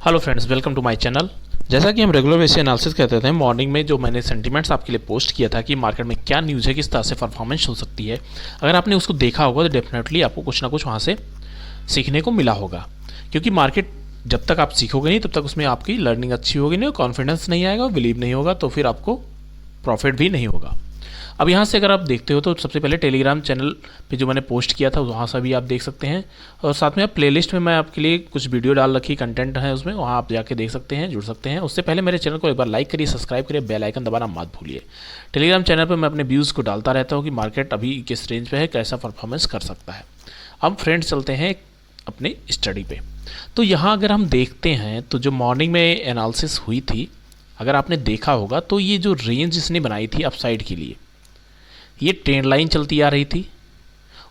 Hello friends, welcome to my channel. जैसा कि हम रेगुलर बेसिस एनालिसिस कहते थे, मॉर्निंग में जो मैंने सेंटीमेंट्स आपके लिए पोस्ट किया था कि मार्केट में क्या न्यूज़ है, किस तरह से परफॉर्मेंस हो सकती है, अगर आपने उसको देखा होगा तो डेफिनेटली आपको कुछ ना कुछ वहाँ से सीखने को मिला होगा। क्योंकि मार्केट जब तक आप सीखोगे नहीं तब तक उसमें आपकी लर्निंग अच्छी होगी नहीं, कॉन्फिडेंस नहीं आएगा, बिलीव नहीं होगा, तो फिर आपको प्रॉफिट भी नहीं होगा। अब यहाँ से अगर आप देखते हो तो सबसे पहले टेलीग्राम चैनल पे जो मैंने पोस्ट किया था वहाँ से भी आप देख सकते हैं, और साथ में आप प्लेलिस्ट में मैं आपके लिए कुछ वीडियो डाल रखी, कंटेंट है उसमें, वहाँ आप जाके देख सकते हैं, जुड़ सकते हैं। उससे पहले मेरे चैनल को एक बार लाइक करिए, सब्सक्राइब करिए, बेल आइकन दबाना मत भूलिए। टेलीग्राम चैनल पर मैं अपने व्यूज़ को डालता रहता हूँ कि मार्केट अभी किस रेंज पे है, कैसा परफॉर्मेंस कर सकता है। अब फ्रेंड्स चलते हैं अपने स्टडी पे। तो यहाँ अगर हम देखते हैं तो जो मॉर्निंग में एनालिसिस हुई थी, अगर आपने देखा होगा तो ये जो रेंज इसने बनाई थी अपसाइड के लिए, ये ट्रेंड लाइन चलती आ रही थी।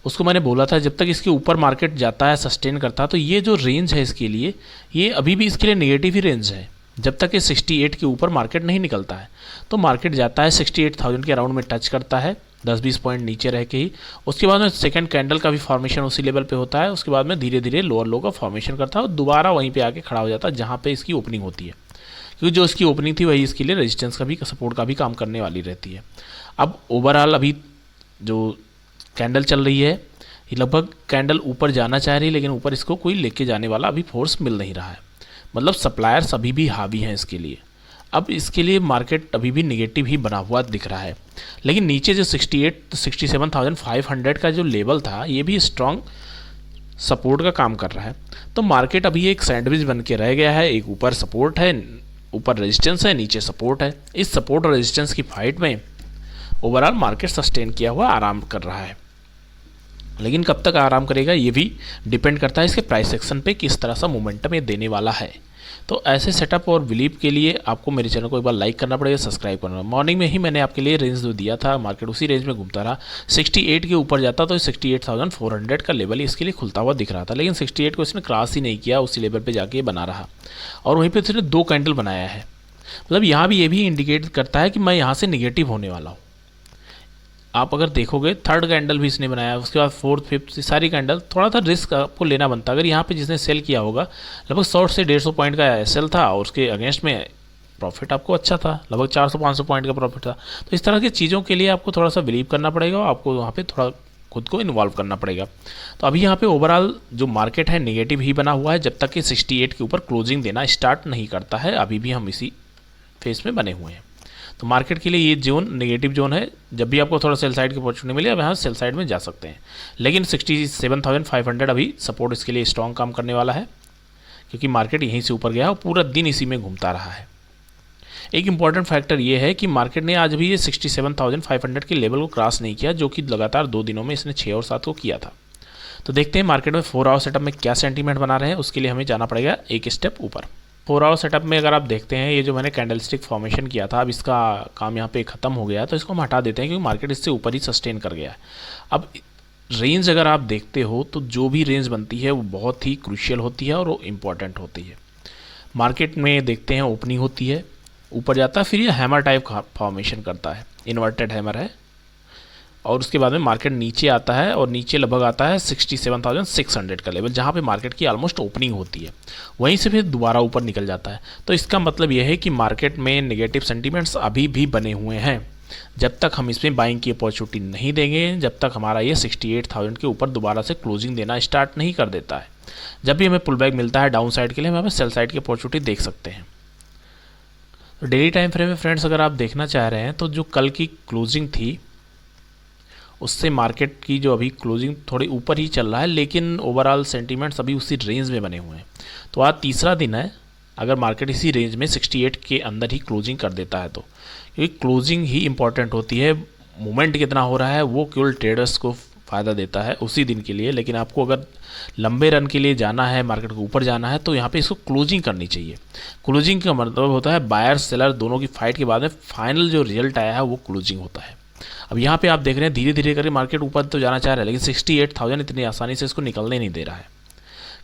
उसको मैंने बोला था जब तक इसके ऊपर मार्केट जाता है, सस्टेन करता है, तो ये जो रेंज है इसके लिए, ये अभी भी इसके लिए नेगेटिव ही रेंज है जब तक ये 68 के ऊपर मार्केट नहीं निकलता है। तो मार्केट जाता है 68,000 के अराउंड में टच करता है, 10-20 पॉइंट नीचे रह के ही। उसके बाद में सेकंड कैंडल का भी फॉर्मेशन उसी लेवल पे होता है। उसके बाद में धीरे धीरे लोअर लो का फॉर्मेशन करता है और दोबारा वहीं पे आके खड़ा हो जाता है जहाँ पे इसकी ओपनिंग होती है, क्योंकि जो इसकी ओपनिंग थी वही इसके लिए रेजिस्टेंस का भी, सपोर्ट का भी काम करने वाली रहती है। अब ओवरऑल अभी जो कैंडल चल रही है, ये लगभग कैंडल ऊपर जाना चाह रही है, लेकिन ऊपर इसको कोई लेके जाने वाला अभी फोर्स मिल नहीं रहा है। मतलब सप्लायर्स अभी भी हावी हैं इसके लिए। अब इसके लिए मार्केट अभी भी निगेटिव ही बना हुआ दिख रहा है। लेकिन नीचे जो 67,500 का जो लेवल था, ये भी स्ट्रॉन्ग सपोर्ट का काम कर रहा है। तो मार्केट अभी एक सैंडविच बन के रह गया है, एक ऊपर सपोर्ट है, ऊपर रेजिस्टेंस है, नीचे सपोर्ट है। इस सपोर्ट और रेजिस्टेंस की फाइट में ओवरऑल मार्केट सस्टेन किया हुआ आराम कर रहा है। लेकिन कब तक आराम करेगा ये भी डिपेंड करता है इसके प्राइस सेक्शन पे, किस तरह सा मोमेंटम ये देने वाला है। तो ऐसे सेटअप और बिलीव के लिए आपको मेरे चैनल को एक बार लाइक करना पड़ेगा, सब्सक्राइब करना। मॉर्निंग में ही मैंने आपके लिए रेंज जो दिया था, मार्केट उसी रेंज में घूमता रहा। 68 के ऊपर जाता तो 68,400 का लेवल इसके लिए खुलता हुआ दिख रहा था, लेकिन 68 को इसने क्रॉस ही नहीं किया, उसी लेवल पर जाके बना रहा और वहीं पर इसने 2 कैंडल बनाया है। मतलब यहाँ भी ये भी इंडिकेट करता है कि मैं यहाँ से निगेटिव होने वाला हूँ। आप अगर देखोगे थर्ड कैंडल भी इसने बनाया, उसके बाद फोर्थ फिफ्थ सारी कैंडल, थोड़ा सा रिस्क आपको लेना बनता है। अगर यहाँ पे जिसने सेल किया होगा, लगभग 100 से 150 पॉइंट का सेल था और उसके अगेंस्ट में प्रॉफिट आपको अच्छा था, लगभग 400-500 पॉइंट का प्रॉफिट था। तो इस तरह की चीज़ों के लिए आपको थोड़ा सा बिलीव करना पड़ेगा और आपको वहाँ पर थोड़ा खुद को इन्वॉल्व करना पड़ेगा। तो अभी यहाँ पे ओवरऑल जो मार्केट है नेगेटिव ही बना हुआ है जब तक कि 68 के ऊपर क्लोजिंग देना स्टार्ट नहीं करता है। अभी भी हम इसी फेस में बने हुए हैं। तो मार्केट के लिए ये जोन नेगेटिव जोन है। जब भी आपको थोड़ा सेल साइड की अपॉर्चुनिटी मिले, अब यहाँ सेल साइड में जा सकते हैं। लेकिन 67,500 अभी सपोर्ट इसके लिए स्ट्रॉन्ग काम करने वाला है, क्योंकि मार्केट यहीं से ऊपर गया और पूरा दिन इसी में घूमता रहा है। एक इंपॉर्टेंट फैक्टर ये है कि मार्केट ने आज भी ये 67,500 के लेवल को क्रॉस नहीं किया, जो कि लगातार 2 दिनों में इसने 6 और 7 को किया था। तो देखते हैं मार्केट में 4 आवर सेटअप में क्या सेंटीमेंट बना रहे हैं। उसके लिए हमें जाना पड़ेगा एक स्टेप ऊपर। 4 आवर सेटअप में अगर आप देखते हैं, ये जो मैंने कैंडलस्टिक फॉर्मेशन किया था, अब इसका काम यहाँ पे ख़त्म हो गया, तो इसको हम हटा देते हैं क्योंकि मार्केट इससे ऊपर ही सस्टेन कर गया है। अब रेंज अगर आप देखते हो तो जो भी रेंज बनती है वो बहुत ही क्रूशियल होती है और वो इम्पॉर्टेंट होती है। मार्केट में देखते हैं ओपनिंग होती है, ऊपर जाता है, फिर ये हैमर टाइप फॉर्मेशन करता है, इन्वर्टेड हैमर है, और उसके बाद में मार्केट नीचे आता है और नीचे लगभग आता है 67,600 का लेवल, जहाँ पे मार्केट की ऑलमोस्ट ओपनिंग होती है। वहीं से फिर दोबारा ऊपर निकल जाता है। तो इसका मतलब यह है कि मार्केट में नेगेटिव सेंटीमेंट्स अभी भी बने हुए हैं। जब तक हम इसमें बाइंग की अपॉर्चुनिटी नहीं देंगे, जब तक हमारा ये 68,000 के ऊपर दोबारा से क्लोजिंग देना स्टार्ट नहीं कर देता है, जब भी हमें पुल बैक मिलता है डाउन साइड के लिए, हम हमें सेल साइड की अपॉर्चुनिटी देख सकते हैं। तो डेली टाइम फ्रेम में फ्रेंड्स अगर आप देखना चाह रहे हैं तो जो कल की क्लोजिंग थी उससे मार्केट की जो अभी क्लोजिंग थोड़ी ऊपर ही चल रहा है, लेकिन ओवरऑल सेंटीमेंट्स अभी उसी रेंज में बने हुए हैं। तो आज तीसरा दिन है, अगर मार्केट इसी रेंज में 68 के अंदर ही क्लोजिंग कर देता है तो, क्योंकि क्लोजिंग ही इंपॉर्टेंट होती है। मूवमेंट कितना हो रहा है वो केवल ट्रेडर्स को फ़ायदा देता है उसी दिन के लिए, लेकिन आपको अगर लंबे रन के लिए जाना है, मार्केट को ऊपर जाना है, तो यहाँ पे इसको क्लोजिंग करनी चाहिए। क्लोजिंग का मतलब होता है बायर सेलर दोनों की फाइट के बाद में फाइनल जो रिजल्ट आया है वो क्लोजिंग होता है। अब यहाँ पे आप देख रहे हैं धीरे धीरे करके मार्केट ऊपर तो जाना चाह रहा है, लेकिन 68,000 इतनी आसानी से इसको निकलने नहीं दे रहा है।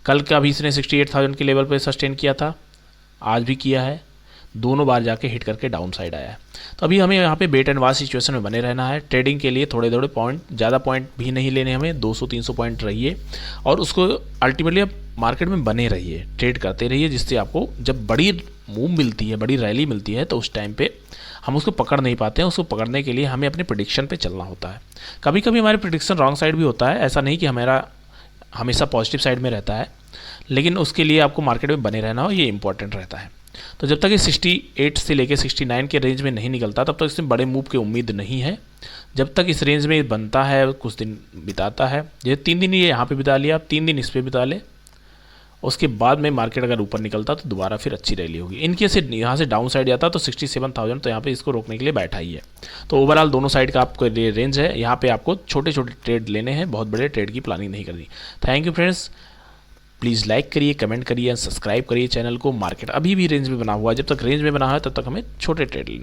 कल का भी इसने 68,000 के लेवल पे सस्टेन किया था, आज भी किया है। दोनों बार जाके हिट करके डाउन साइड आया है। तो अभी हमें यहाँ पे वेट एंड वॉच सिचुएशन में बने रहना है। ट्रेडिंग के लिए थोड़े थोड़े पॉइंट, ज़्यादा पॉइंट भी नहीं लेने हमें, 200-300 पॉइंट रहिए और उसको अल्टीमेटली आप मार्केट में बने रहिए, ट्रेड करते रहिए, जिससे आपको जब बड़ी मूव मिलती है, बड़ी रैली मिलती है, तो उस टाइम पे हम उसको पकड़ नहीं पाते हैं। उसको पकड़ने के लिए हमें अपने प्रेडिक्शन पे चलना होता है। कभी कभी हमारे प्रेडिक्शन रॉन्ग साइड भी होता है, ऐसा नहीं कि हमारा हमेशा पॉजिटिव साइड में रहता है, लेकिन उसके लिए आपको मार्केट में बने रहना हो, ये इंपॉर्टेंट रहता है। तो जब तक ये 68 से लेके 69 के रेंज में नहीं निकलता तब तक इसमें बड़े मूव की उम्मीद नहीं है। जब तक इस रेंज में बनता है, कुछ दिन बिताता है, ये 3 दिन ये यहाँ पे बिता लिया, आप 3 दिन इस पर बिता ले, उसके बाद में मार्केट अगर ऊपर निकलता तो दोबारा फिर अच्छी रैली होगी। इनकेस यहाँ से डाउन साइड जाता तो 67,000, तो यहाँ पे इसको रोकने के लिए बैठा ही है। तो ओवरऑल दोनों साइड का आपको रेंज है, यहाँ पे आपको छोटे छोटे ट्रेड लेने हैं, बहुत बड़े ट्रेड की प्लानिंग नहीं करनी। Thank you friends, please like करिए, कमेंट करिए, सब्सक्राइब करिए चैनल को। मार्केट अभी भी रेंज में बना हुआ है, जब तक रेंज में बना है तब तक हमें छोटे ट्रेड लेना है।